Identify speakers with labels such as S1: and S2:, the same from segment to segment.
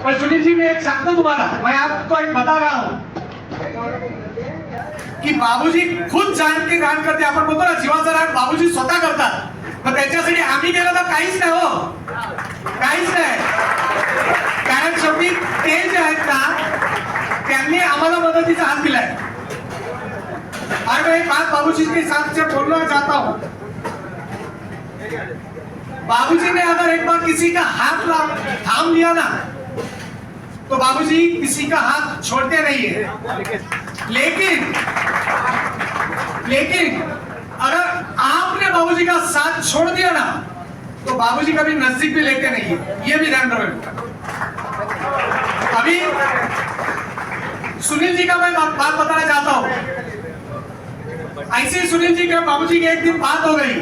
S1: पर सुनील जी, मैं एक सांगतो तुम्हाला, मैं आपको एक बता रहा हूँ की बाबूजी खुद जाण के काम करते. आपण बोलतो ना जीवाचा राग बाबूजी स्वतः करतात. पण त्याच्यासाठी आम्ही केलं तर काहीच नाही हो, काहीच नाही. कारण शेवटी ते जे आहेत ना त्यांनी आम्हाला मदतीचा हात दिलाय. और मैं एक बात बाबूजी के साथ से बोलना चाहता हूँ. बाबूजी ने अगर एक बार किसी का हाथ थाम लिया ना तो बाबूजी किसी का हाथ छोड़ते नहीं है. लेकिन अगर आपने बाबूजी का साथ छोड़ दिया ना तो बाबूजी कभी नजदीक भी लेते नहीं है. ये भी ध्यान रखो. अभी सुनील जी का मैं बात बताना चाहता हूं. ऐसे ही सुनील जी के बाबूजी की एक दिन बात हो गई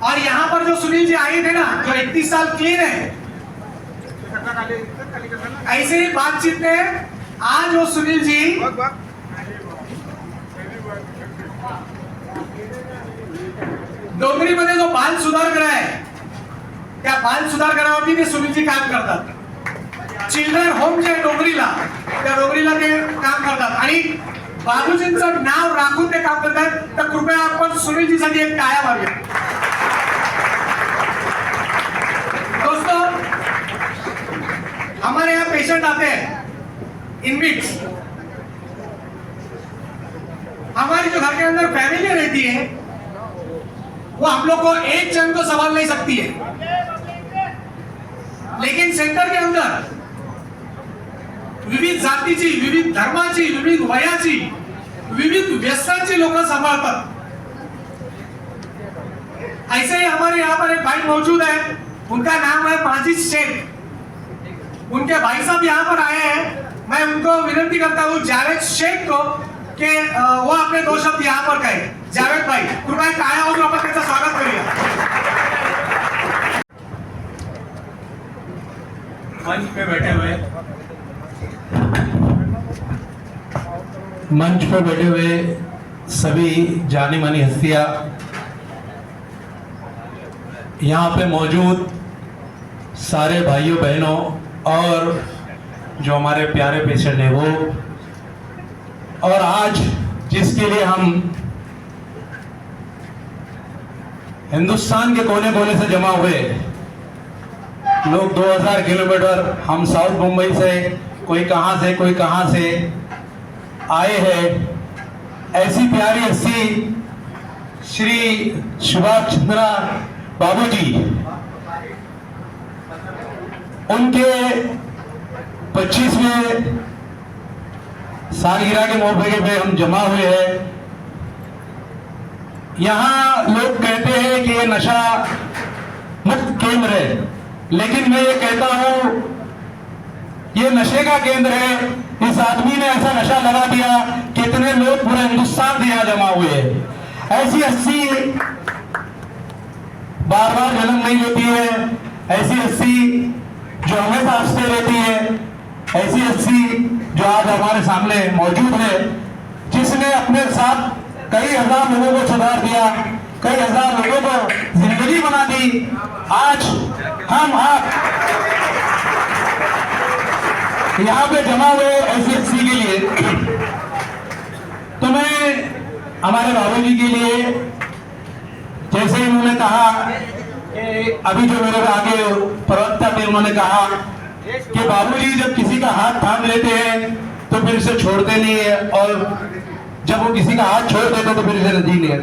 S1: और यहाँ पर जो सुनील जी आए थे ना, जो 31 साल क्लीन है, ऐसे ही बातचीत में आज वो सुनील जी डोंगरीमध्ये जो बाल सुधारगृह आहे त्या बाल सुधारगृहावरती ते सुनील जी काम करतात. चिल्ड्रन होम जे डोंगरीला, त्या डोंगरीला ते काम करतात आणि बाबूजींचं नाव राखून ते काम करतात. तर कृपया आपण सुनीलजी साठी एक टाळ्या मारूया. दोस्तों, हमारे यहाँ पेशेंट आते हैं इन वीक्स. हमारी जो घर के अंदर फैमिली रहती है वो हम लोग को एक जन को संभाल नहीं सकती है. लेकिन सेंटर के अंदर विविध जातीची, विविध धर्माची, विविध वयाची, विविध व्यसनाची लोक सांभाळतात. ऐसे ही हमारे यहाँ पर एक भाई मौजूद है, उनका नाम है माजिद शेख. उनके भाई साहब यहाँ पर आए हैं. मैं उनको विनती करता हूँ जावेद शेख को कि वो अपने दो शब्द यहाँ पर कहे. जावेद भाई, कृपया टाळ्या वाजवून आपण त्यांचं स्वागत करूया.
S2: मंच पे बैठे हुए सभी जानी मानी हस्तियां, यहाँ पे मौजूद सारे भाइयों बहनों और जो हमारे प्यारे पेशेंट हैं वो, और आज जिसके लिए हम हिंदुस्तान के कोने कोने से जमा हुए लोग, 2000 किलोमीटर हम साउथ मुंबई से, कोई कहाँ से आए हैं. ऐसी प्यारी हस्ती श्री सुभाष चंद्र बाबूजी, उनके 25वें सालगिरह के मौके पे हम जमा हुए हैं. यहाँ लोग कहते हैं कि ये नशा मुक्त केंद्र है, लेकिन मैं ये कहता हूं ये नशे का केंद्र है. इस आदमी ने ऐसा नशा लगा दिया, कितने लोग पूरे हिंदुस्तान से यहाँ जमा हुए हैं. ऐसी हस्ती बार बार जन्म नहीं लेती है. ऐसी हस्ती जो हमेशा हंसते रहती है, ऐसी हस्ती जो आज हमारे सामने मौजूद है, जिसने अपने साथ कई हजार लोगों को सुधार दिया, कई हजार लोगों को जिंदगी बना दी. आज हम आप यहाँ पे जमा हुए ऐसी हस्ती के लिए, तो मैं हमारे बाबूजी के लिए, जैसे इन्होंने कहा कि अभी जो मेरे आगे प्रवक्ता थे उन्होंने कहा कि बाबूजी जब किसी का हाथ थाम लेते हैं तो फिर इसे छोड़ते नहीं है, और जब वो किसी का हाथ छोड़ देते तो फिर इसे नदी नहीं है.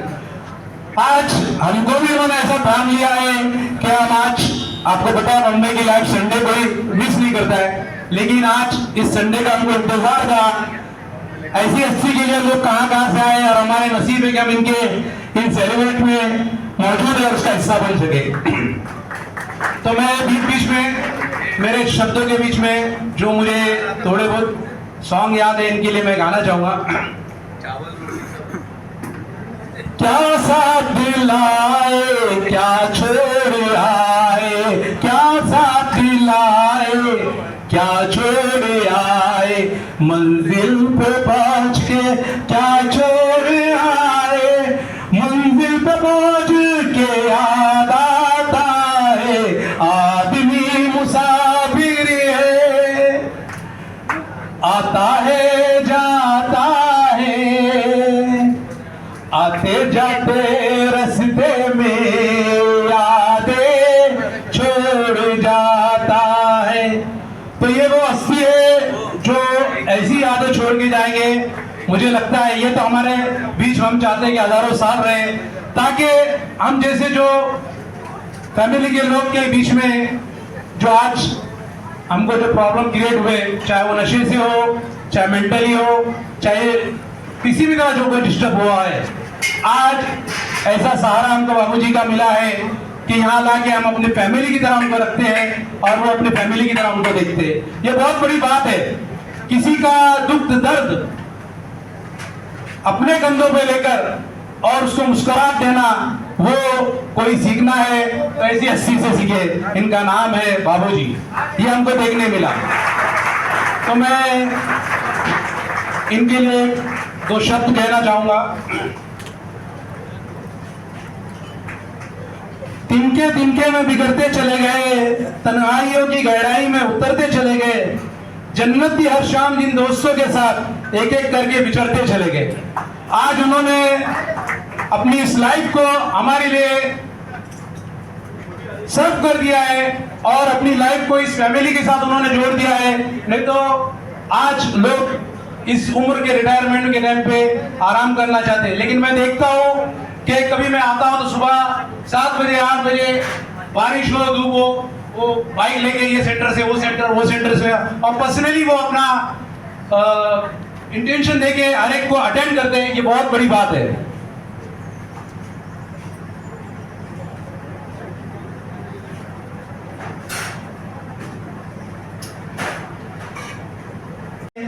S2: आज हमको भी उन्होंने ऐसा थाम लिया है कि हम आज, आपको पता है मुंबई की लाइफ संडे कोई मिस नहीं करता है, लेकिन आज इस संडे का हमको इंतजार था. ऐसी हस्ती के लिए लोग कहाँ से आए और हमारे नसीब है कि हम इनके इन सेलिब्रेट में मौजूद है और उसका हिस्सा बन सके. तो मैं बीच में मेरे शब्दों के बीच में जो मुझे थोड़े बहुत सॉन्ग याद है इनके लिए मैं गाना चाहूंगा. क्या साथ दिलाए, क्या छोड़ आए, क्या साथ दिलाए, क्या छोड़ आए, मंजिल पे पहुंच के क्या छोड़ आए, मंजिल पे पहुंच के याद आता है, आदमी मुसाफिर है, आता है जाता है, आते जाते रास्ते में यादें छोड़ जाता है। तो ये वो हस्ती है जो ऐसी यादें छोड़ के जाएंगे। मुझे लगता है ये तो हमारे बीच हम चाहते हैं कि हजारों साल रहे, ताकि हम जैसे जो फैमिली के लोग के बीच में जो आज हमको जो प्रॉब्लम क्रिएट हुए, चाहे वो नशे से हो, चाहे मेंटली हो, चाहे किसी भी तरह जो कोई डिस्टर्ब हुआ है, आज ऐसा सहारा हमको बाबूजी का मिला है कि यहाँ लाके हम अपनी फैमिली की तरह उनको रखते हैं और वो अपनी फैमिली की तरह उनको देखते हैं। ये बहुत बड़ी बात है। किसी का दुख दर्द अपने कंधों पे लेकर और उसको मुस्कुराहट देना, वो कोई सीखना है तो ऐसी हस्ती से सीखे। इनका नाम है बाबूजी, ये हमको देखने मिला। तो मैं इनके लिए दो शब्द कहना चाहूंगा। तिनके तिनके में बिगड़ते चले गए, तन्हाइयों की गहराई में उतरते चले गए, जन्नत की हर शाम जिन दोस्तों के साथ एक एक करके बिछड़ते चले गए। आज उन्होंने अपनी इस लाइफ को हमारे लिए सर्व कर दिया है और अपनी लाइफ को इस फैमिली के साथ उन्होंने जोड़ दिया है। नहीं तो आज लोग इस उम्र के रिटायरमेंट के टाइम पे आराम करना चाहते हैं, लेकिन मैं देखता हूँ कि कभी मैं आता हूँ तो सुबह 7 बजे 8 बजे बारिश हो धूप हो, वो बाइक लेके ये सेंटर से वो सेंटर से, और पर्सनली वो अपना इंटेंशन देके हर एक को अटेंड करते हैं। ये बहुत बड़ी बात है।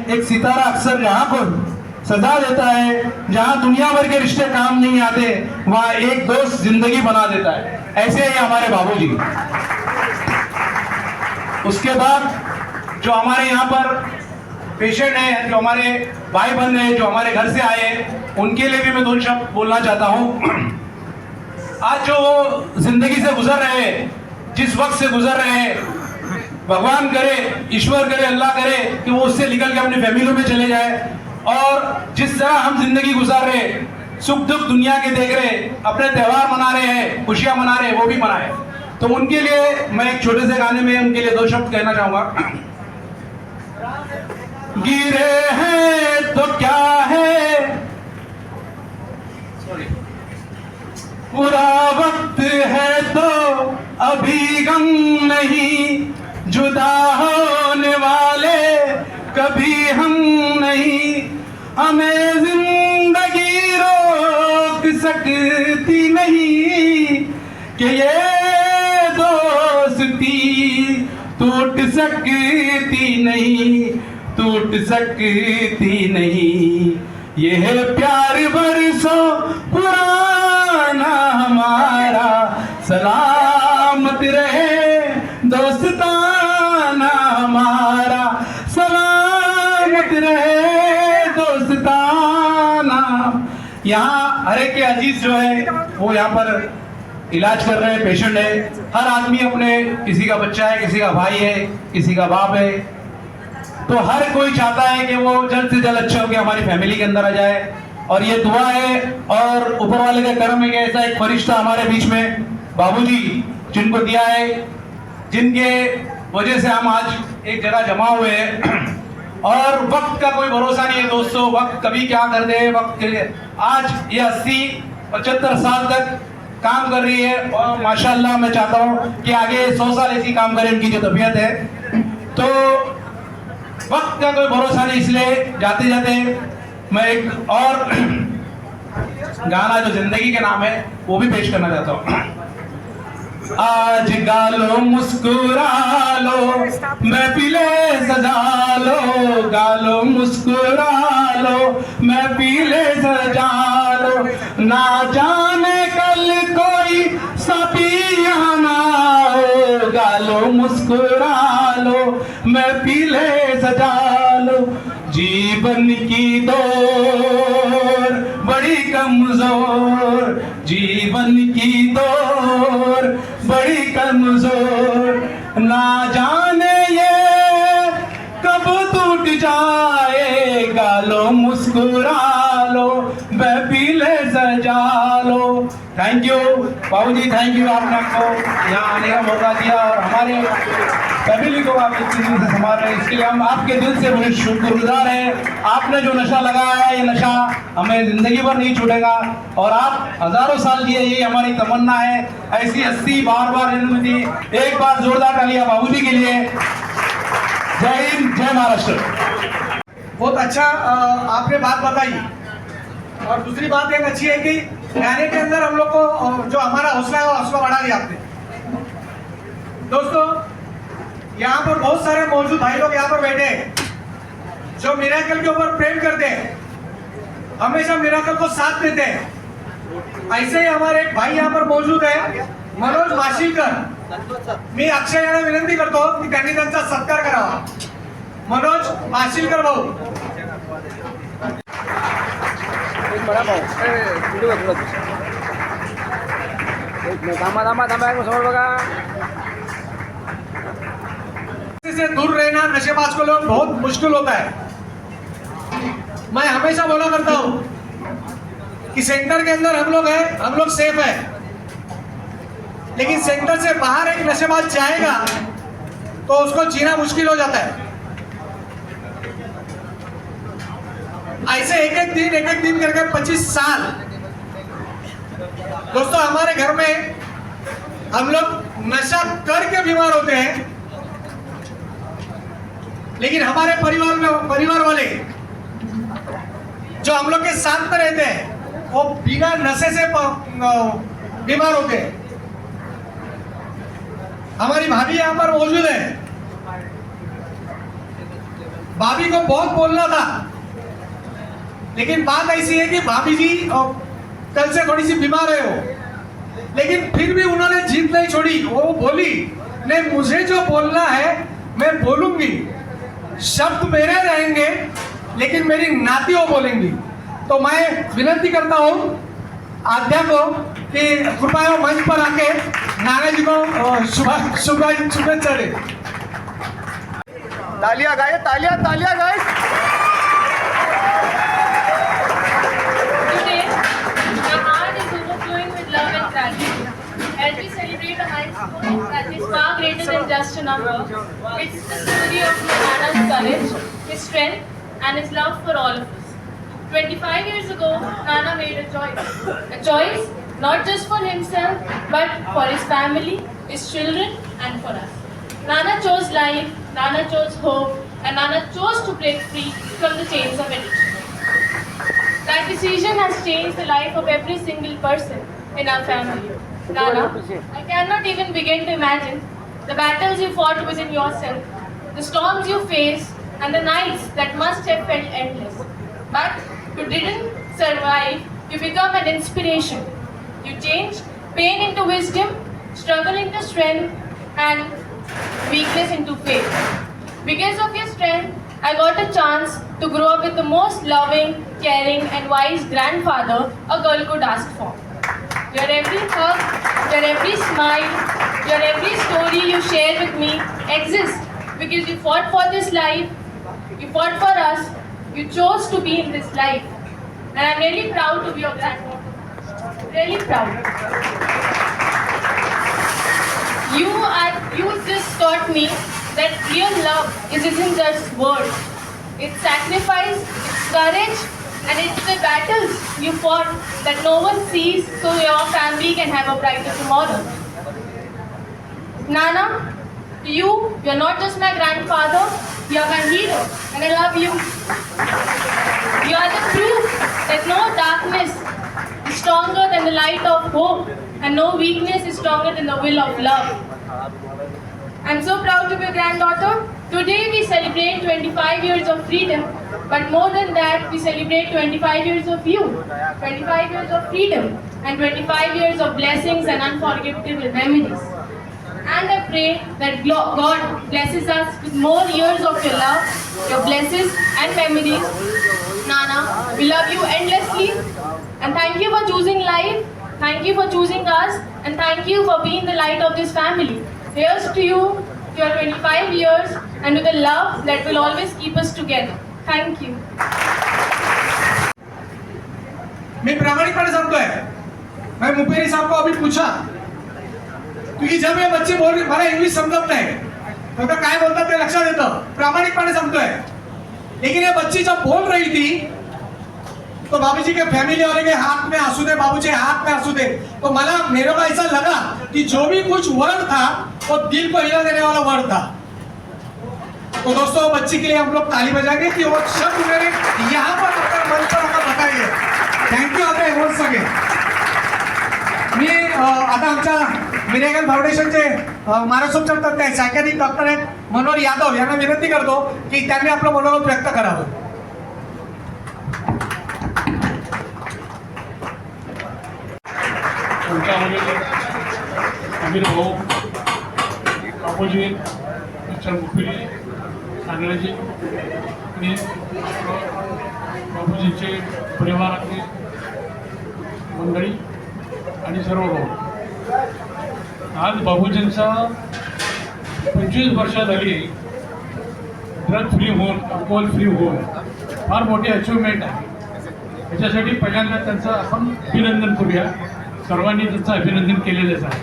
S2: एक सितारा अक्सर जहां को सजा देता है, जहां दुनिया भर के रिश्ते काम नहीं आते, वहां एक दोस्त जिंदगी बना देता है। ऐसे ही हमारे बाबूजी। उसके बाद जो हमारे यहाँ पर पेशेंट है, जो हमारे भाई बहन है, जो हमारे घर से आए हैं, उनके लिए भी मैं 2 शब्द बोलना चाहता हूँ। आज जो वो जिंदगी से गुजर रहे हैं, जिस वक्त से गुजर रहे हैं, भगवान करे, ईश्वर करे, अल्लाह करे कि वो उससे निकल के अपनी फैमिली में चले जाए, और जिस तरह हम जिंदगी गुजार रहे, सुख दुख दुनिया के देख रहे, अपने त्योहार मना रहे हैं, खुशियां मना रहे हैं, वो भी मनाए। तो उनके लिए मैं एक छोटे से गाने में उनके लिए 2 शब्द कहना चाहूंगा। गिरे हैं तो क्या है, बुरा वक्त है तो अभी गम नहीं, जुदा होने वाले कभी हम नहीं, हमें जिंदगी रोक सकती नहीं कि ये दोस्ती टूट सकती नहीं, टूट सकती नहीं। ये है प्यार बरसों पुराना हमारा, सलामत रहे दोस्ताना हमारा, सलामत रहे दोस्ताना। यहाँ हर एक के अजीज जो है वो यहाँ पर इलाज कर रहे हैं, पेशेंट है। हर आदमी अपने, किसी का बच्चा है, किसी का भाई है, किसी का बाप है, तो हर कोई चाहता है कि वो जल्द से जल्द अच्छा होकर हमारी फैमिली के अंदर आ जाए। और ये दुआ है और ऊपर वाले का करम है कि ऐसा एक फरिश्ता हमारे बीच में बाबूजी जिनको दिया है, जिनके वजह से हम आज एक जगह जमा हुए हैं। और वक्त का कोई भरोसा नहीं है दोस्तों, वक्त कभी क्या कर दे। वक्त आज ये 80-75 साल तक काम कर रही है और माशाल्लाह मैं चाहता हूँ कि आगे 100 साल ऐसी काम करें, इनकी जो तबीयत है। तो वक्त का कोई भरोसा नहीं, इसलिए जाते जाते मैं एक और गाना जो जिंदगी के नाम है वो भी पेश करना चाहता हूँ। आज गालो मुस्कुरा लो, महफिले सजा लो, गालो मुस्कुरा लो, महफिले सजा लो, ना जाने कल कोई साथी यहाँ ना हो, गालो मुस्कुरा लो, महफिले सजा लो। जीवन की दौर बड़ी कमजोर, जीवन की दौर बड़ी कमजोर, ना जाने ये कब टूट टूट जाएगा, लो मुस्कुरा लो, महफिले सजा लो। थैंक यू बाबूजी, थैंक यू, आपने हमको यहाँ आने का मौका दिया और हमारे फैमिली को आप इतनी दिल से संभाल रहे हैं, इसके लिए हम आपके दिल से बड़े शुक्रगुजार हैं। आपने जो नशा लगाया है, ये नशा हमें जिंदगी भर नहीं छूटेगा और आप हजारों साल की है, यही हमारी तमन्ना है। ऐसी 80 बार जन्म दी। एक बार जोरदार तालियां बाबूजी के लिए। जय हिंद, जय महाराष्ट्र।
S1: बहुत अच्छा आपने बात बताई। और दूसरी बात एक अच्छी है कि गाने के अंदर हम लोग को जो हमारा हौसला है वो हौसला बढ़ा दिया आपने। दोस्तों, यहाँ पर बहुत सारे मौजूद भाई लोग यहाँ पर बैठे हैं जो मिराकल के ऊपर प्रेम करते हैं, हमेशा मिराकल को साथ देते हैं। ऐसे ही हमारे एक भाई यहाँ पर मौजूद है, मनोज माशिलकर। मी अक्षय यांना विनंती करतो की त्यांनी त्यांचा सत्कार करावा। मनोज माशिलकर भाऊ।
S3: समोर बघा।
S1: से दूर रहना नशेबाज को लोग बहुत मुश्किल होता है। मैं हमेशा बोला करता हूं कि सेंटर के अंदर हम लोग हैं, हम लोग सेफ है, लेकिन सेंटर से बाहर एक नशेबाज जाएगा तो उसको जीना मुश्किल हो जाता है। ऐसे एक एक दिन करके 25 साल। दोस्तों, हमारे घर में हम लोग नशा करके बीमार होते हैं, लेकिन हमारे परिवार वाले जो हम लोग के साथ में रहते हैं वो बिना नशे से बीमार होते हैं। हमारी भाभी यहाँ पर मौजूद है। भाभी को बहुत बोलना था, लेकिन बात ऐसी है कि भाभी जी कल से थोड़ी सी बीमार है वो, लेकिन फिर भी उन्होंने जीत नहीं छोड़ी। वो बोली, नहीं, मुझे जो बोलना है मैं बोलूंगी, शब्द मेरे रहेंगे लेकिन मेरी नाती वो बोलेंगी। तो मैं विनती करता हूँ आद्या को कि कृपया वो मंच पर आके नाना जी को शुभेच्छा दे।
S3: तालियां गाइस, तालियां guys.
S4: Today, the heart is overflowing with love and gratitude. As we celebrate a milestone that is far greater than just a number, it's the story of Nana's courage, his strength, and his love for all of us. 25 years ago, Nana made a choice not just for himself, but for his family, his children, and for us. Nana chose life, Nana chose hope, and Nana chose to break free from the chains of addiction. That decision has changed the life of every single person in our family. Nana, I cannot even begin to imagine the battles you fought within yourself, the storms you faced, and the nights that must have felt endless. But you didn't survive, you become an inspiration. You changed pain into wisdom, struggle into strength, and weakness into faith. Because of your strength, I got a chance to grow up with the most loving, caring, and wise grandfather a girl could ask for. Your every hug, your every smile, your every story you share with me exists because you fought for this life, you fought for us, you chose to be in this life. And I'm really proud to be your granddaughter. Really proud. You just taught me that real love isn't just words. It's sacrifice, it's courage, and it's the battles you fought that no one sees so your family can have a brighter tomorrow. Nana, to you're not just my grandfather, you're my hero, and I love you. You are the proof that no darkness is stronger than the light of hope, and no weakness is stronger than the will of love. I'm so proud to be a granddaughter. Today we celebrate 25 years of freedom, but more than that, we celebrate 25 years of you, 25 years of freedom, and 25 years of blessings and unforgettable memories. And I pray that God blesses us with more years of your love, your blessings and memories. Nana, we love you endlessly, and thank you for choosing life, thank you for choosing us, and thank you for being the light of this family. Here's to you, your 25 years, and with a love that will always keep us together. Thank you.
S1: मैं प्रामाणिकपणे सांगतोय, मैं मुपेरी साहब को अभी पूछा, क्योंकि जब ये बच्चे बोल रहे, मला इंग्लिश समजत नाही, तो काय बोलतात ते लक्षात येतं, प्रामाणिकपणे सांगतोय. लेकिन ये बच्ची जब बोल रही थी तो बाबूजी के फैमिली वाले के हाथ में आंसू थे, बाबूजी के हाथ में आंसू थे. तो मेरे को ऐसा लगा कि जो भी कुछ वर्ड था वो दिल को हिला देने वाला वर्ड था. तो दोस्तों, बच्ची के लिए हम लोग ताली बजाएंगे कि वो शब्द मेरे यहाँ पर आकर मंच पर आकर बताइए. थँक्यू आता एवढं सगळे. मी आता आमच्या मिरेगल फाउंडेशनचे महाराष्ट्रोपचार तज्ञ आहेत, सायकॅट्रिक डॉक्टर आहेत मनोहर यादव यांना विनंती करतो की त्यांनी आपलं मनोगत व्यक्त करावं.
S5: अमीर भाऊ बापूजी मिस्टर मुपेरी सांगण्याची आणि बापूजींचे परिवारातली मंडळी आणि सर्व भाऊ, आज बापूजींचा 25 वर्ष झाली ड्रग फ्री होऊन, अल्कोहोल फ्री होऊन फार मोठी अचिव्हमेंट आहे. त्याच्यासाठी पहिल्यांदा त्यांचं आपण अभिनंदन करूया. सर्वांनी त्यांचं अभिनंदन केलेलंच आहे.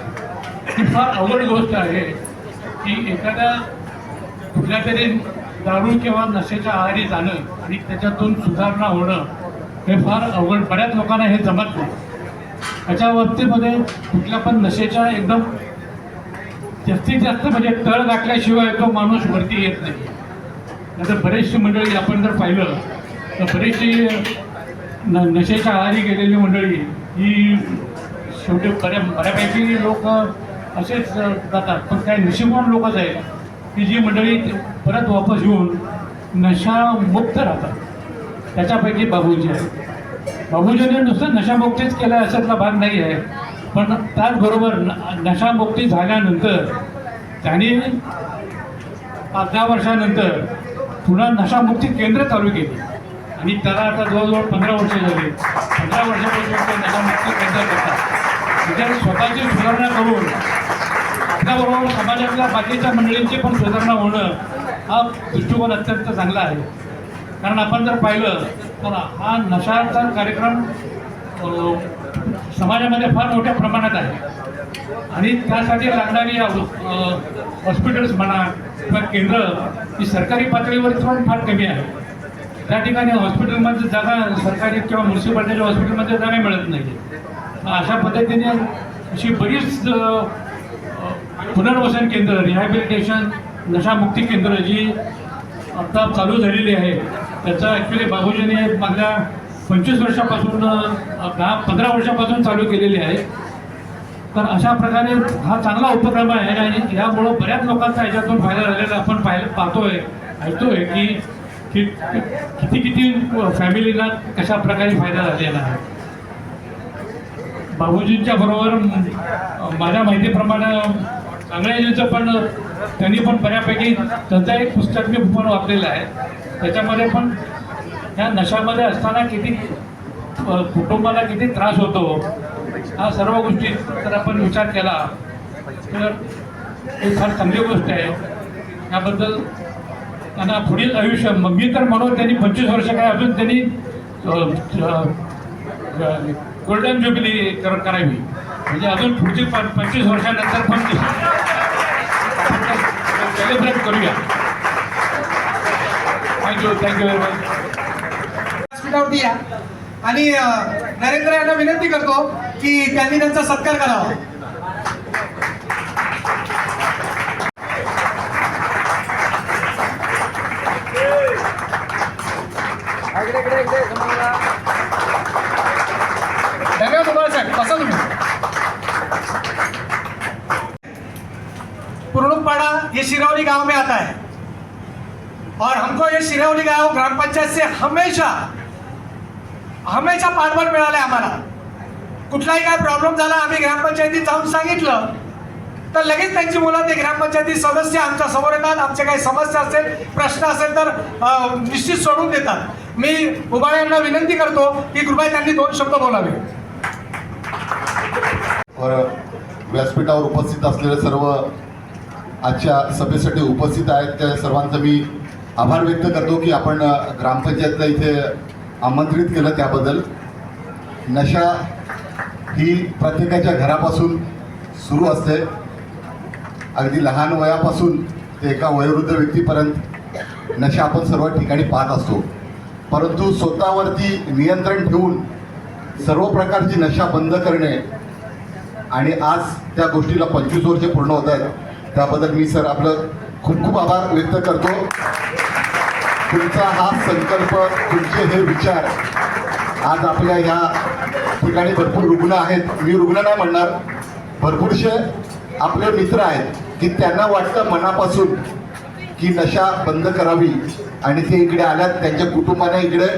S5: ही फार अवघड गोष्ट आहे की एखाद्या कुठल्या तरी दारू किंवा नशेच्या आहारी जाणं आणि त्याच्यातून सुधारणा होणं हे फार अवघड, बऱ्याच लोकांना हे जमत नाही. त्याच्या बाबतीमध्ये कुठल्या पण नशेच्या एकदम जास्तीत जास्त म्हणजे तळ गाठल्याशिवाय तो माणूस वरती येत नाही. नंतर बरेचशी मंडळी आपण जर पाहिलं तर बरेचशी नशेच्या आहारी गेलेली मंडळी ही शेवटी बऱ्यापैकी लोक असेच जातात. पण काही नशीबवान लोकच आहेत की जी मंडळी परत वापस येऊन नशामुक्त राहतात. त्याच्यापैकी बाबूजी आहे. बाबूजीने नुसतं नशामुक्तीच केलं अशातला भाग नाही आहे, पण त्याचबरोबर नशामुक्ती झाल्यानंतर त्यांनी 5-10 वर्षानंतर पुन्हा नशामुक्ती केंद्र चालू केली आणि त्याला आता जवळजवळ 15 वर्ष झाली. 15 वर्षापासून ते नशामुक्ती केंद्र करतात. म्हणजे स्वतःची सुधारणा करून आपल्याबरोबर समाजातल्या बाकीच्या मंडळींची पण सुधारणा होणं हा दृष्टिकोन अत्यंत चांगला आहे. कारण आपण जर पाहिलं तर हा नशाचा कार्यक्रम समाजामध्ये फार मोठ्या प्रमाणात आहे आणि त्यासाठी लागणारी हॉस्पिटल्स म्हणा किंवा केंद्र ही सरकारी पातळीवर पण फार कमी आहे. त्या ठिकाणी हॉस्पिटलमध्ये जागा, सरकारी किंवा म्युन्सिपाल्टीच्या हॉस्पिटलमध्ये जागा मिळत नाही. अशा पद्धतीने अशी बरीच पुनर्वसन केंद्र, रिहॅबिलिटेशन, नशामुक्ती केंद्र जी आता चालू झालेली आहे त्याचं ॲक्च्युली बाबूजीने मागल्या 25 वर्षापासून 10-15 वर्षापासून चालू केलेली आहे. तर अशा प्रकारे हा चांगला उपक्रम आहे आणि यामुळं बऱ्याच लोकांचा याच्यातून फायदा झालेला आपण पाहतोय, ऐकतोय की किती फॅमिलीला कशा प्रकारे फायदा झालेला आहे. बाबूजींच्या बरोबर माझ्या माहितीप्रमाणे सांगण्याचं पण त्यांनी पण बऱ्यापैकी त्यांचं एक पुस्तक मी पण वाचलेलं आहे. त्याच्यामध्ये पण ह्या नशामध्ये असताना किती कुटुंबाला किती त्रास होतो हा सर्व गोष्टी जर आपण विचार केला तर ही फार चांगली गोष्ट आहे. याबद्दल त्यांना पुढील आयुष्य, मी तर म्हणून त्यांनी 25 वर्ष काय अजून त्यांनी गोल्डन ज्युबिली करावी, म्हणजे अजून पुढची 25 वर्षानंतर पण सेलिब्रेट करूया. Thank you very much.
S1: व्यासपीठावरती या आणि नरेंद्र यांना विनंती करतो की त्यांनी त्यांचा सत्कार करावा. धन्यवाद तुम्हाला साहेब. बसा तुम्ही. पुरनुपाड़ा ये शिरौली गांव में आता है और हमको ये शिरौली गांव ग्राम पंचायत से हमेशा पाठबळ मिळालंय. आम्हाला कुठलाही काय प्रॉब्लेम झाला आम्ही ग्रामपंचायतीत जाऊन सांगितलं तर लगेच त्यांची मुलं ते ग्रामपंचायती सदस्य आमच्या समोर येतात. आमचे काही समस्या असेल, प्रश्न असेल तर निश्चित सोडून देतात. मी उबाळे यांना विनंती करतो की कृपया त्यांनी 2 शब्द बोलावे.
S6: व्यासपीठावर उपस्थित असलेले सर्व आजच्या सभेसाठी उपस्थित आहेत त्या सर्वांचा मी आभार व्यक्त करतो की आपण ग्रामपंचायतला इथे आमंत्रित केलं त्याबद्दल. नशा ही प्रत्येकाच्या घरापासून सुरू असते, अगदी लहान वयापासून ते एका वयोवृद्ध व्यक्तीपर्यंत नशा आपण सर्व ठिकाणी पाहत असतो. परंतु स्वतःवरती नियंत्रण ठेवून सर्व प्रकारची नशा बंद करणे आणि आज त्या गोष्टीला 25 वर्षे पूर्ण होत आहेत, त्याबद्दल मी सर आपलं खूप खूप आभार व्यक्त करतो. तुमचा हा संकल्प, तुमचे हे विचार आज आपल्या ह्या ठिकाणी भरपूर रुग्ण आहेत, मी रुग्ण नाही म्हणणार, भरपूरसे आपले मित्र आहेत की त्यांना वाटतं मनापासून की नशा बंद करावी आणि ते इकडे आल्यात, त्यांच्या कुटुंबाने इकडे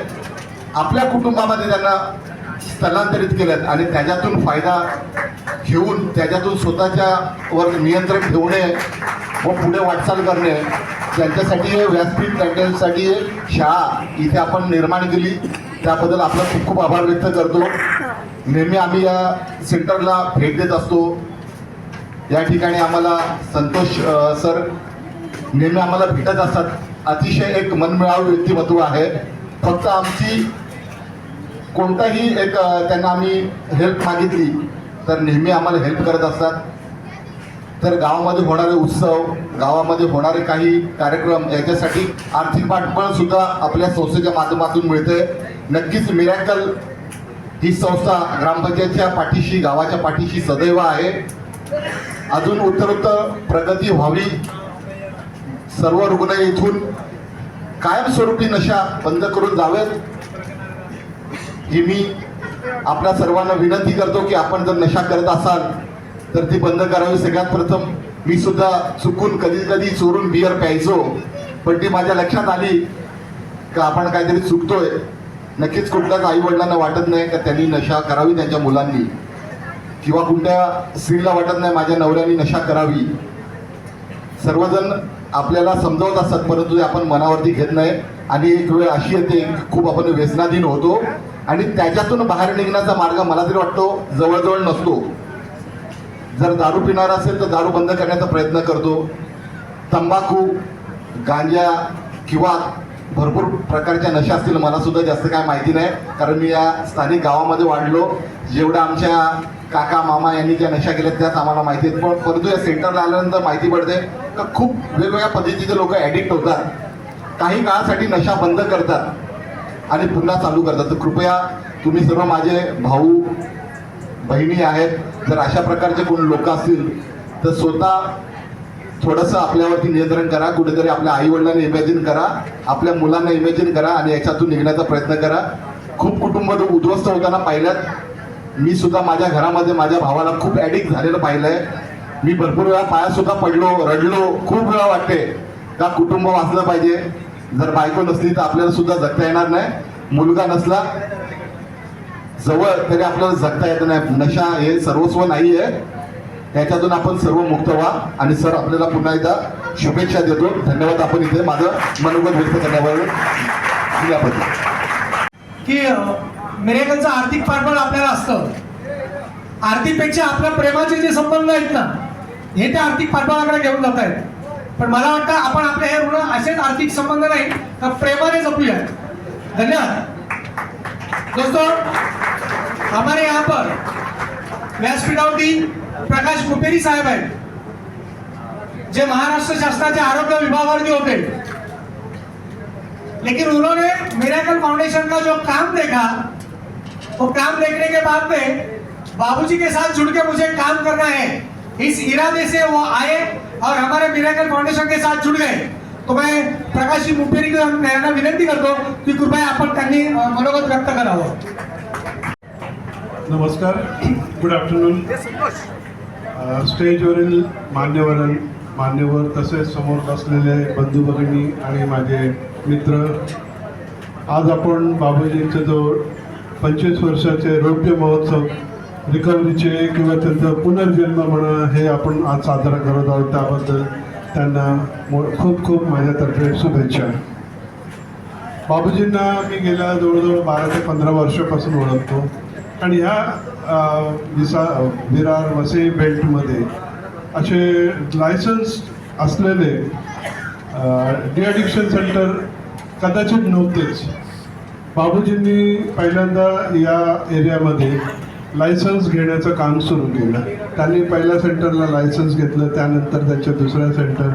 S6: आपल्या कुटुंबामध्ये त्यांना स्थलांतरित केलं आणि त्याच्यातून फायदा घेऊन त्याच्यातून स्वतःच्या वर नियंत्रण ठेवणे व पुढे वाटचाल करणे, त्यांच्यासाठी हे व्यासपीठ, त्यांच्यासाठी शाळा इथे आपण निर्माण केली, त्याबद्दल आपला खूप खूप आभार व्यक्त करतो. नेहमी आम्ही या सेंटरला भेट देत असतो. या ठिकाणी आम्हाला संतोष सर नेहमी आम्हाला भेटत असतात. अतिशय एक मनमिळावू व्यक्तिमत्व आहे. फक्त आमची कोणताही एक त्यांना आम्ही हेल्प मागितली तर नेहमी आम्हाला हेल्प करत असतात. तर गावामध्ये होणारे उत्सव, गावामध्ये होणारे काही कार्यक्रम याच्यासाठी आर्थिक पाठबळ सुद्धा आपल्या संस्थेच्या माध्यमातून मिळते. नक्कीच मिरॅकल ही संस्था ग्रामपंचायतच्या पाठीशी, गावाच्या पाठीशी सदैव आहे. अजून उत्तरोत्तर प्रगती व्हावी, सर्व रुग्ण इथून कायमस्वरूपी नशा बंद करून जावेत ही मी आपल्या सर्वांना विनंती करतो की आपण जर नशा करत असाल तर ती बंद करावी. सगळ्यात प्रथम मी सुद्धा चुकून कधी कधी चोरून बियर प्यायचो, पण ती माझ्या लक्षात आली का आपण काहीतरी चुकतोय. नक्कीच कुठल्याच आई वडिलांना वाटत नाही का त्यांनी नशा करावी त्यांच्या मुलांनी, किंवा कोणत्या स्त्रीला वाटत नाही माझ्या नवऱ्याने नशा करावी. सर्वजण आपल्याला समजावत असतात परंतु ते आपण मनावरती घेत नाही आणि एक वेळ अशी येते खूप आपण व्यसनाधीन होतो आणि त्याच्यातून बाहेर निघण्याचा मार्ग मला तरी वाटतो जवळजवळ नसतो. जर दारू पिणारा असेल तर दारू बंद करण्याचा प्रयत्न करतो. तंबाखू, गांजा किंवा भरपूर प्रकारच्या नशा असतील, मला सुद्धा जास्त काय माहिती नाही कारण मी या स्थानिक गावामध्ये वाढलो. जेवढं आमच्या काका मामा यांनी ज्या नशा केल्या त्याच आम्हाला माहिती आहेत. पण परंतु या सेंटरला आल्यानंतर माहिती पडते का खूप वेगवेगळ्या पद्धतीचे लोक ॲडिक्ट होतात, काही काळासाठी नशा बंद करतात आणि पुन्हा चालू करतात. तर कृपया तुम्ही सर्व माझे भाऊ बहिणी आहेत, जर अशा प्रकारचे कोणी लोक असतील तर स्वतः थोडंसं आपल्यावरती नियंत्रण करा. कुठेतरी आपल्या आई वडिलांना इमॅजिन करा, आपल्या मुलांना इमॅजिन करा आणि याच्यातून निघण्याचा प्रयत्न करा. खूप कुटुंब उद्ध्वस्त होताना पाहिल्यात. मी सुद्धा माझ्या घरामध्ये माझ्या भावाला खूप ॲडिक्ट झालेलं पाहिलंय. मी भरपूर वेळा पायात सुद्धा पडलो, रडलो. खूप वेळा वाटते का कुटुंब वाचलं पाहिजे. जर बायको नसली तर आपल्याला सुद्धा जगता येणार नाही, मुलगा नसला जवळ तरी आपल्याला जगता येत नाही. नशा हे सर्वस्व नाही आहे, त्याच्यातून आपण सर्व मुक्त व्हा. आणि सर आपल्याला पुन्हा एकदा शुभेच्छा देतो. धन्यवाद. आपण इथे माझं मनोगत व्यक्त करण्यावर
S1: की मिरॅकलचं आर्थिक पाठबळ आपल्याला असतं. आर्थिकपेक्षा आपल्या प्रेमाचे जे संबंध आहेत ना हे त्या आर्थिक पाठबळाकडे घेऊन जात आहेत. पण मला वाटतं आपण आपले हे ऋण असेच आर्थिक संबंध नाही तर प्रेमाने जपूया. धन्यवाद दोस्तों. हमारे यहाँ पर व्यासपीठावरती प्रकाश कुपेरी साहेब आहेत, जे महाराष्ट्र शासनाच्या आरोग्य विभागावरती होते, लेकिन उन्होंने मिरेकल फाउंडेशन का जो काम देखा, वो काम देखने के बाद में बाबूजी के साथ जुड़ के मुझे काम करना है इस इरादे से वो आए और हमारे मिरेकल फाउंडेशन के साथ जुड़ गए. तो मैं प्रकाश जी मुपेरी को यांना विनंती करतो की कृपया आपण त्यांनी मनोगत व्यक्त करावं.
S7: नमस्कार, गुड आफ्टरनून. स्टेजवरील मान्यवर तसेच समोर बसलेले बंधू भगिनी आणि माझे मित्र, आज आपण बाबूजींचा जो 25 वर्षाचे रौप्य महोत्सव रिकव्हरीचे किंवा त्यांचा पुनर्जन्म म्हणा हे आपण आज साजरा करत आहोत, त्याबद्दल त्यांना खूप खूप माझ्यातर्फे शुभेच्छा. बाबूजींना मी गेल्या जवळजवळ 12 ते 15 वर्षापासून ओळखतो आणि ह्या विरार वसई बेल्टमध्ये असे लायसन्स असलेले डी ॲडिक्शन सेंटर कदाचित नव्हतेच. बाबूजींनी पहिल्यांदा या एरियामध्ये लायसन्स घेण्याचं काम सुरू केलं. त्यांनी पहिल्या सेंटरला लायसन्स घेतलं, त्यानंतर त्यांच्या दुसऱ्या सेंटर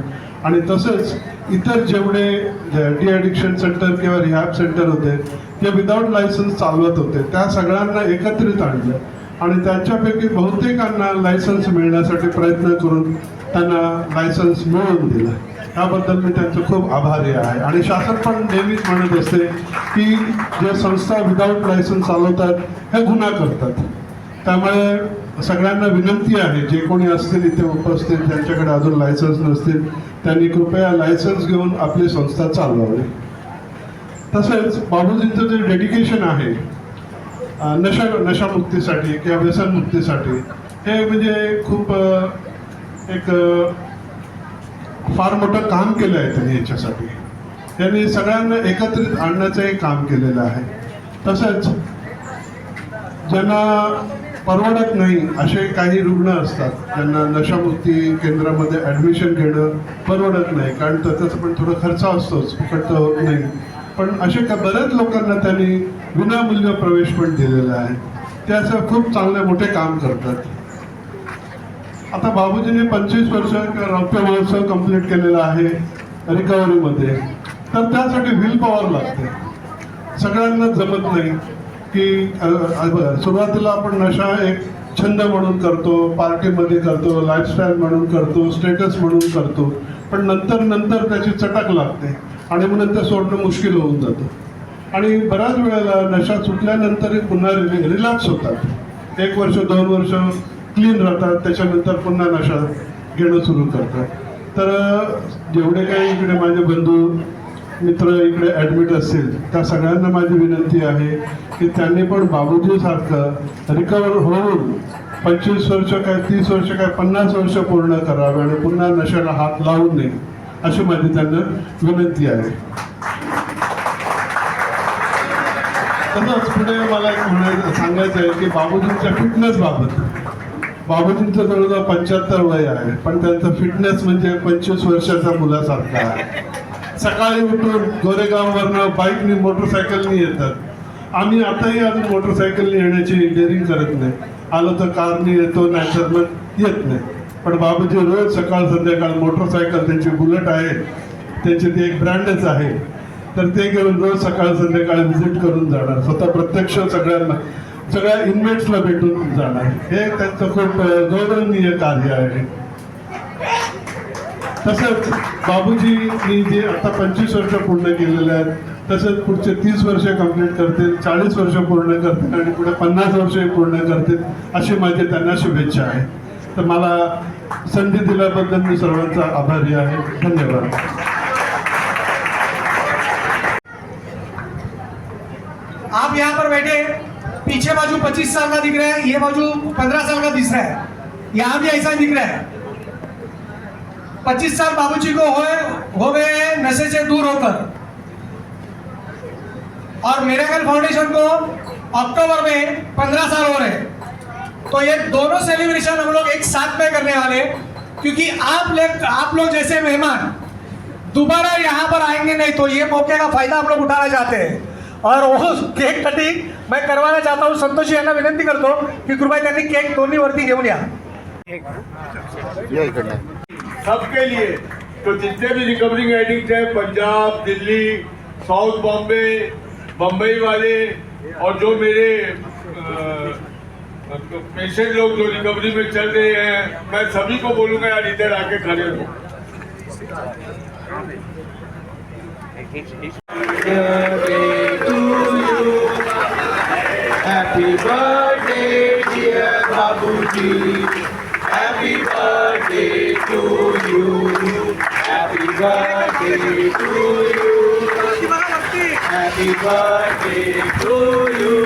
S7: आणि तसंच इतर जेवढे डी ॲडिक्शन सेंटर किंवा रिहॅब सेंटर होते ते विदाऊट लायसन्स चालवत होते, त्या सगळ्यांना एकत्रित आणलं आणि त्यांच्यापैकी बहुतेकांना लायसन्स मिळण्यासाठी प्रयत्न करून त्यांना लायसन्स मिळवून दिलं. त्याबद्दल मी त्यांचं खूप आभारी आहे. आणि शासन पण नेहमीच म्हणत असते की जे संस्था विदाऊट लायसन्स चालवतात हे गुन्हा करतात. त्यामुळे सगळ्यांना विनंती आहे, जे कोणी असतील इथे उपस्थित ज्यांच्याकडे अजून लायसन्स नसतील त्यांनी कृपया लायसन्स घेऊन आपली संस्था चालवावी. तसेच बाबूजींचं जे डेडिकेशन आहे नशामुक्तीसाठी किंवा व्यसनमुक्तीसाठी हे म्हणजे खूप एक फार मोठं काम केलं आहे त्यांनी. याच्यासाठी त्यांनी सगळ्यांना एकत्रित आणण्याचंही काम केलेलं आहे. तसंच ज्यांना परवडत नाही असे काही रुग्ण असतात, ज्यांना नशामुक्ती केंद्रामध्ये ॲडमिशन घेणं परवडत नाही, कारण त्याचा पण थोडा खर्च असतोच, फुकट तर होत नाही. पण असे बऱ्याच लोकांना त्यांनी विनामूल्य प्रवेश पण दिलेला आहे. ते असं खूप चांगले मोठे काम करतात. आता बाबूजींनी 25 वर्ष रौप्य महोत्सव कंप्लीट केलेला आहे रिकव्हरीमध्ये. तर त्यासाठी विल पॉवर लागते. सगळ्यांना जमत नाही की सुरुवातीला आपण नशा एक छंद म्हणून करतो, पार्टीमध्ये करतो, लाईफस्टाईल म्हणून करतो, स्टेटस म्हणून करतो, पण नंतर त्याची चटक लागते आणि मग नंतर सोडणं मुश्किल होऊन जातं. आणि बऱ्याच वेळेला नशा सुटल्यानंतरही पुन्हा रिलॅक्स होतात. 1 वर्ष 2 वर्ष क्लीन राहतात, त्याच्यानंतर पुन्हा नशा घेणं सुरू करतात. तर जेवढे काही इकडे माझे बंधू मित्र इकडे ॲडमिट असतील त्या सगळ्यांना माझी विनंती आहे की त्यांनी पण बाबूजीसारखं रिकवर होऊन 25 वर्ष काय 30 वर्ष काय 50 वर्ष पूर्ण करावे आणि पुन्हा नशेला हात लावू नये अशी माझी त्यांना विनंती आहे. तसंच पुढे मला एक सांगायचं आहे की बाबूजींच्या फिटनेस बाबत. बाबूजींचं जवळजवळ 75 वय आहे, पण त्यांचं फिटनेस म्हणजे 25 वर्षाच्या मुलासारखा आहे. सकाळी उठून गोरेगाववरनं बाईकनी मोटरसायकलनी येतात. आम्ही आताही अजून मोटरसायकलनी येण्याची डेअरिंग करत नाही. आलो तर कारनी येतो, नाहीतर मग येत नाही. पण बाबूजी रोज सकाळ संध्याकाळ मोटरसायकल, त्यांची बुलेट आहे, त्यांची ती एक ब्रँडच आहे, तर ते घेऊन रोज सकाळ संध्याकाळ व्हिजिट करून जाणार. स्वतः प्रत्यक्ष सगळ्या इन्मेट्सला भेटून जाणार. हे त्यांचं खूप गौरवनीय कार्य आहे. तसंच बाबूजींनी जे आता 25 वर्ष पूर्ण केलेले आहेत, तसंच पुढचे 30 वर्ष कंप्लीट करतील, 40 वर्ष पूर्ण करतील आणि पुढे 50 वर्षही पूर्ण करतील अशी माझी त्यांना शुभेच्छा आहे. तर मला संधी दिल्याबद्दल मी सर्वांचा आभारी आहे. धन्यवाद.
S1: आप यहाँ पर बैठे, पीछे बाजू 25 साल का दिख रहा है, ये बाजू 15 साल का दिख रहा है. यहाँ भी ऐसा दिख रहा है. 25 साल बाबूजी को हो गए हैं नशे से दूर होकर, और मिरेकल फाउंडेशन को अक्टूबर में 15 साल हो रहे. तो ये दोनों सेलिब्रेशन हम लोग एक साथ में करने वाले, क्योंकि आप लोग जैसे मेहमान दोबारा यहाँ पर आएंगे नहीं, तो ये मौके का फायदा हम लोग उठाना चाहते हैं. और वो केक कटिंग मैं करवाना चाहता हूँ. संतोषी यांना विनंती करतो की कृपया त्यांनी केक दोन्ही वरती घेऊन या.
S8: सबके लिए. तो जितने भी रिकवरिंग एडिक्ट हैं, पंजाब, दिल्ली, साउथ बॉम्बे, बम्बई वाले, और जो मेरे पेशेंट लोग जो रिकवरी में चल रहे हैं, मैं सभी को बोलूंगा यार इधर आके खड़े हो.
S9: Happy birthday, dear Babuji. Happy birthday to you. Happy birthday to you. Happy birthday to you.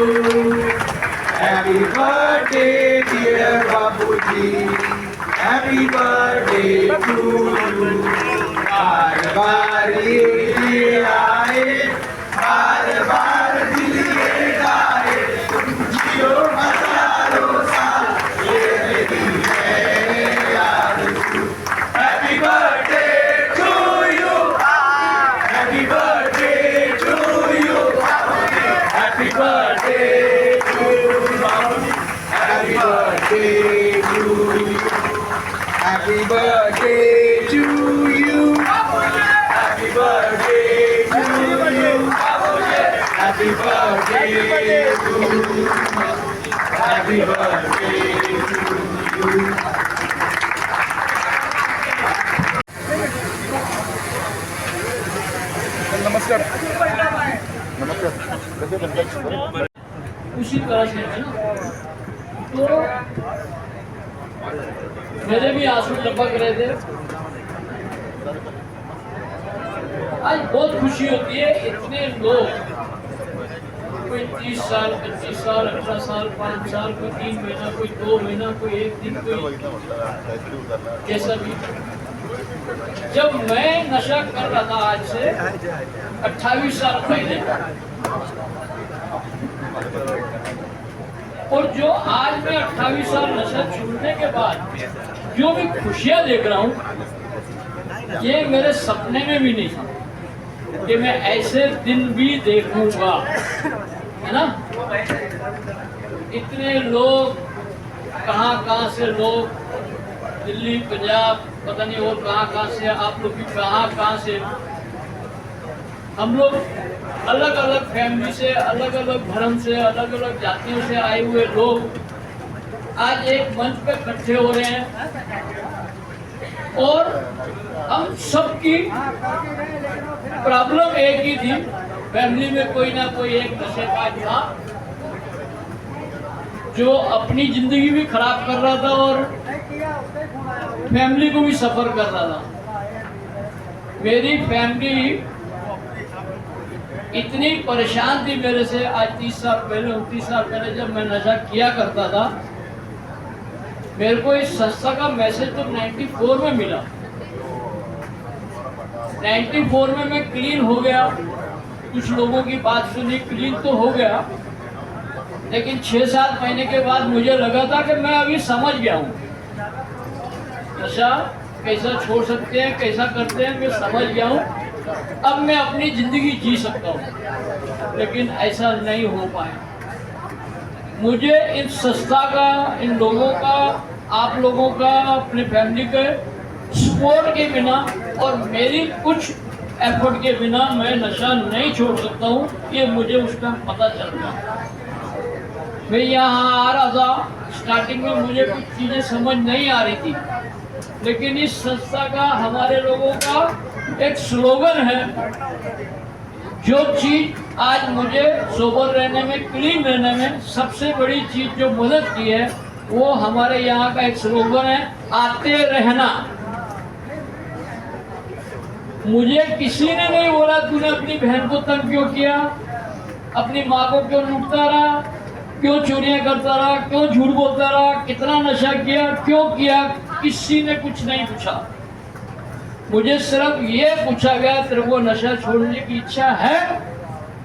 S9: Happy birthday, dear Babuji. Happy birthday to you. बार बार ये आए, बार बार दिल ये गाए, जियो हजारों साल, ये मेरी है यार. Happy birthday birthday to you. Happy birthday to you. Happy birthday to you. Happy birthday to you. Happy birthday to you.
S5: उसी तरह से है ना, तो मेरे भी आंसू टपक रहे थे। आज बहुत खुशी होती है, इतने लोग, कोई 30 साल 25 साल 18 साल 5 साल, कोई 3 महीना, कोई 2 महीना, कोई 1 दिन, कोई जैसा भी। जब मैं नशा कर रहा था आज से 28 साल पहले, और जो आज मैं 28 साल नशा छोड़ने के बाद जो भी खुशियां देख रहा हूँ, ये मेरे सपने में भी नहीं था कि मैं ऐसे दिन भी देखूंगा, है ना। इतने लोग, कहाँ से लोग, दिल्ली, पंजाब, पता नहीं और कहाँ से, आप लोग भी कहाँ से, हम लोग अलग अलग फैमिली से, अलग अलग धर्म से, अलग अलग जातियों से आए हुए लोग आज एक मंच पे इकट्ठे हो रहे हैं, और हम सबकी प्रॉब्लम एक ही थी। फैमिली में कोई ना कोई एक नशे का था जो अपनी जिंदगी भी खराब कर रहा था और फैमिली को भी सफर कर रहा था। मेरी फैमिली इतनी परेशान थी मेरे से। आज 30 साल पहले 29 साल पहले जब मैं नशा किया करता था, मेरे को इस संस्था का मैसेज तो 94 में मिला। 94 में मैं क्लीन हो गया, कुछ लोगों की बात सुनी, क्लीन तो हो गया, लेकिन 6-7 महीने के बाद मुझे लगा था कि मैं अभी समझ गया हूँ नशा कैसा छोड़ सकते हैं, कैसा करते हैं, मैं समझ गया हूँ, अब मैं अपनी जिंदगी जी सकता हूँ। लेकिन ऐसा नहीं हो पाया। मुझे इन संस्था का, इन लोगों का, आप लोगों का, अपने फैमिली के सपोर्ट के बिना और मेरी कुछ एफर्ट के बिना मैं नशा नहीं छोड़ सकता हूँ, ये मुझे उसका पता चल गया। मैं यहाँ आ रहा था, स्टार्टिंग में मुझे कुछ चीज़ें समझ नहीं आ रही थी, लेकिन इस संस्था का, हमारे लोगों का एक स्लोगन है, जो चीज आज मुझे सोबर रहने में, क्लीन रहने में सबसे बड़ी चीज जो मदद की है, वो हमारे यहाँ का एक स्लोगन है, आते रहना। मुझे किसी ने नहीं बोला तूने अपनी बहन को तंग क्यों किया, अपनी माँ को क्यों लूटता रहा, क्यों चोरियां करता रहा, क्यों झूठ बोलता रहा, कितना नशा किया, क्यों किया, किसी ने कुछ नहीं पूछा। मुझे सिर्फ ये पूछा गया, तेरे को नशा छोड़ने की इच्छा है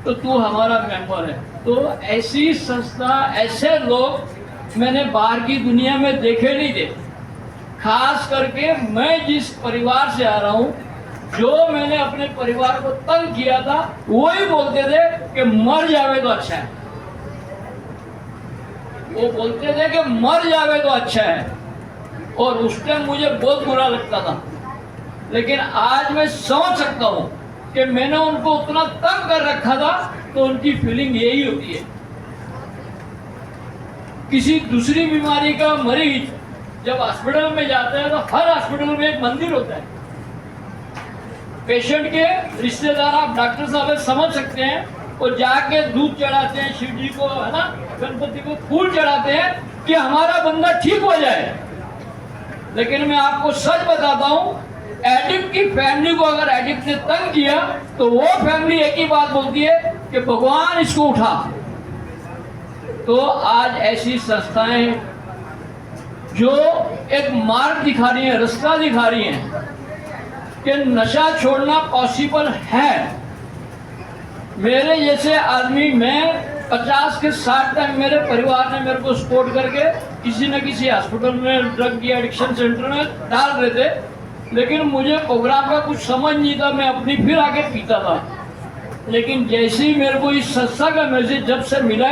S5: तो तू हमारा मेंबर है। तो ऐसी संस्था, ऐसे लोग मैंने बाहर की दुनिया में देखे नहीं थे। खास करके मैं जिस परिवार से आ रहा हूँ, जो मैंने अपने परिवार को तंग किया था, वही बोलते थे कि मर जावे तो अच्छा है। वो बोलते थे कि मर जावे तो अच्छा है, और उस टाइम मुझे बहुत बुरा लगता था। लेकिन आज मैं समझ सकता हूँ कि मैंने उनको उतना तंग कर रखा था, तो उनकी फीलिंग यही होती है। किसी दूसरी बीमारी का मरीज जब हॉस्पिटल में जाता है, तो हर हॉस्पिटल में एक मंदिर होता है। पेशेंट के रिश्तेदार, आप डॉक्टर साहब समझ सकते हैं, और जाके दूध चढ़ाते हैं शिव जी को, है ना, गणपति को फूल चढ़ाते हैं कि हमारा बंदा ठीक हो जाए। लेकिन मैं आपको सच बताता हूँ, एडिक्ट की फैमिली को अगर एडिक्ट ने तंग किया, तो वो फैमिली एक ही बात बोलती है कि भगवान इसको उठा। तो आज ऐसी संस्थाएं जो एक मार्ग दिखा रही हैं, रास्ता दिखा रही हैं कि नशा छोड़ना पॉसिबल है। मेरे जैसे आदमी, मैं 50 के 60 तक मेरे परिवार ने मेरे को सपोर्ट करके किसी न किसी हॉस्पिटल में, ड्रग की एडिक्शन सेंटर में डाल रहे थे, लेकिन मुझे प्रोग्राम का कुछ समझ नहीं था, मैं अपनी फिर आके पीता था। लेकिन जैसे ही मेरे को इस संस्था का मैसेज जब से मिला,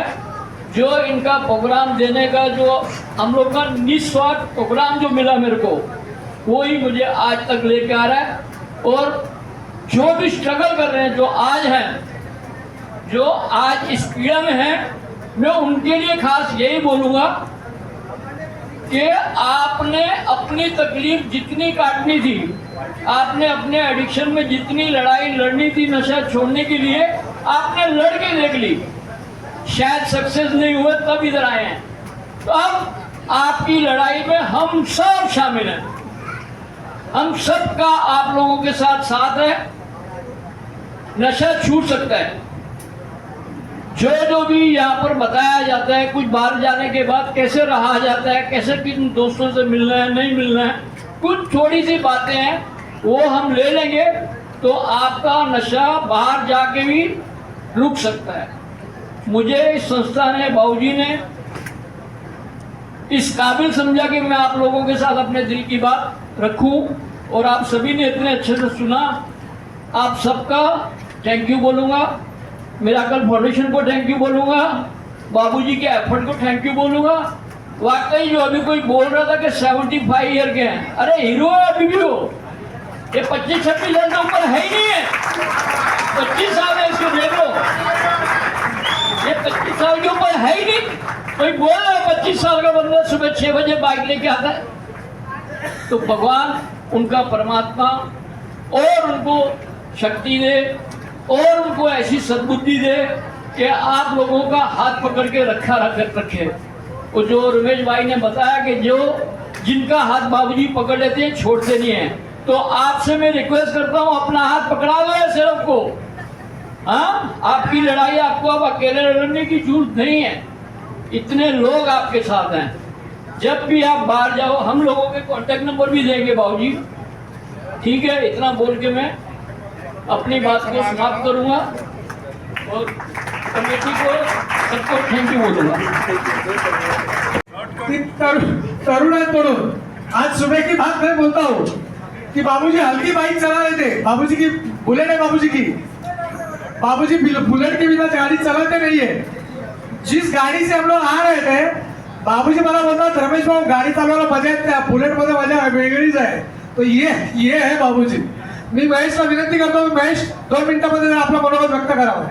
S10: जो इनका प्रोग्राम देने का जो हम लोग का निस्वार्थ प्रोग्राम जो मिला मेरे को, वो ही मुझे आज तक लेके आ रहा है। और जो भी स्ट्रगल कर रहे हैं, जो आज हैं, जो आज इस पीड़ा में हैं, मैं उनके लिए खास यही बोलूँगा कि आपने अपनी तकलीफ जितनी काटनी थी, आपने अपने एडिक्शन में जितनी लड़ाई लड़नी थी नशा छोड़ने के लिए, आपने लड़ के देख ली। शायद सक्सेस नहीं हुए तब इधर आए हैं। तो अब आपकी लड़ाई में हम सब शामिल हैं। हम सब का आप लोगों के साथ साथ है। नशा छूट सकता है। जो भी यहाँ पर बताया जाता है, कुछ बाहर जाने के बाद कैसे रहा जाता है, कैसे किन दोस्तों से मिलना है, नहीं मिलना है, कुछ थोड़ी सी बातें हैं वो हम ले लेंगे तो आपका नशा बाहर जाके भी रुक सकता है। मुझे इस संस्था ने, बाबूजी ने इस काबिल समझा कि मैं आप लोगों के साथ अपने दिल की बात रखूं, और आप सभी ने इतने अच्छे से सुना। आप सबका थैंक यू बोलूँगा, मिराकल फाउंडेशन को थैंक यू बोलूँगा, बाबूजी के एफर्ट को थैंक यू बोलूँगा। वाकई जो अभी कोई बोल रहा था कि 75 ईयर के हैं, अरे हीरो है अभी भी हो। ये 25-26 साल के ऊपर है ही नहीं है, 25 साल है, इसको देख लो, ये 25 साल के ऊपर है ही नहीं। कोई बोल रहा है 25 साल का बंदा सुबह 6 बजे बाइक लेके आता है। तो भगवान उनका परमात्मा और उनको शक्ति दे और उनको ऐसी सद्बुद्धि दे कि आप लोगों का हाथ पकड़ के रखे। और जो रमेश भाई ने बताया कि जो जिनका हाथ बाबूजी पकड़ लेते हैं छोड़ते नहीं हैं, तो आपसे मैं रिक्वेस्ट करता हूँ अपना हाथ पकड़ा लो है सिर्फ को। हाँ, आपकी लड़ाई आपको अब अकेले लड़ने की जरूरत नहीं है, इतने लोग आपके साथ हैं। जब भी आप बाहर जाओ, हम लोगों के कांटेक्ट नंबर भी देंगे बाबूजी, ठीक है। इतना बोल के मैं अपनी बात को समाप्त करूंगा और कमेटी को सबको थैंक यू बोलूंगा।
S1: तरुण है तरुण, आज सुबह की बात मैं बोलता हूँ कि बाबूजी हल्की बाइक चला रहे थे, बाबूजी की बुलेट है, बाबूजी बुलेट के बिना गाड़ी चलाते नहीं है। जिस गाड़ी से हम लोग आ रहे थे, बाबूजी मला बोलतात रमेश भाऊ गाडी चालवायला मजा येत नाही, बुलेट मध्ये मजा वेगळीच आहे। तो ये है बाबूजी। मी महेशला विनंती करतो, महेश 2 मिनिटांमध्ये आपला मनोगत व्यक्त करावा।